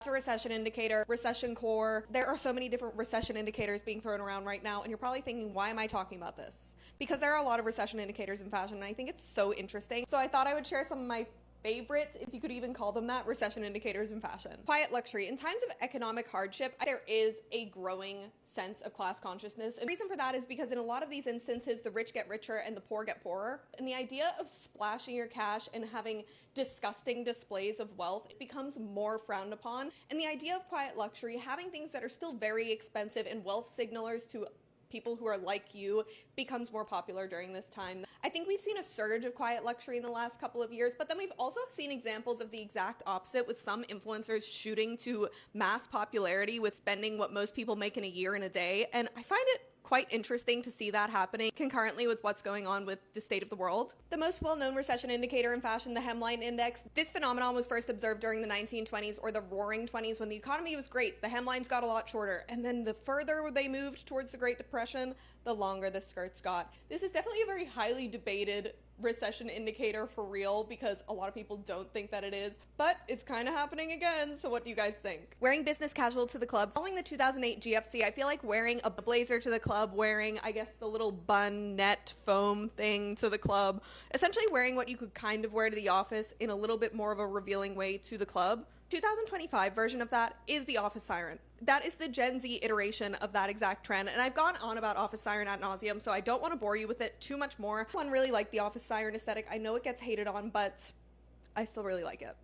It's a recession indicator, recession core. There are so many different recession indicators being thrown around right now, and you're probably thinking, why am I talking about this? Because there are a lot of recession indicators in fashion, and I think it's so interesting. So I thought I would share some of my favorites, if you could even call them that, recession indicators in fashion. Quiet luxury. In times of economic hardship, there is a growing sense of class consciousness. And the reason for that is because in a lot of these instances, the rich get richer and the poor get poorer. And the idea of splashing your cash and having disgusting displays of wealth becomes more frowned upon. And the idea of quiet luxury, having things that are still very expensive and wealth signalers to people who are like you, becomes more popular during this time. I think we've seen a surge of quiet luxury in the last couple of years, but then we've also seen examples of the exact opposite, with some influencers shooting to mass popularity with spending what most people make in a year in a day. And I find it quite interesting to see that happening concurrently with what's going on with the state of the world. The most well-known recession indicator in fashion, the hemline index. This phenomenon was first observed during the 1920s, or the roaring 20s, when the economy was great. The hemlines got a lot shorter, and then the further they moved towards the Great Depression, the longer the skirts got. This is definitely a very highly debated recession indicator for real, because a lot of people don't think that it is, but it's kind of happening again. So what do you guys think? Wearing business casual to the club. Following the 2008 GFC, I feel like wearing a blazer to the club, wearing, I guess, the little bun net foam thing to the club, essentially wearing what you could kind of wear to the office in a little bit more of a revealing way to the club. 2025 version of that is the office siren. That is the Gen Z iteration of that exact trend, and I've gone on about office siren ad nauseum, so I don't want to bore you with it too much more. One really like the office siren aesthetic. I know it gets hated on, but I still really like it.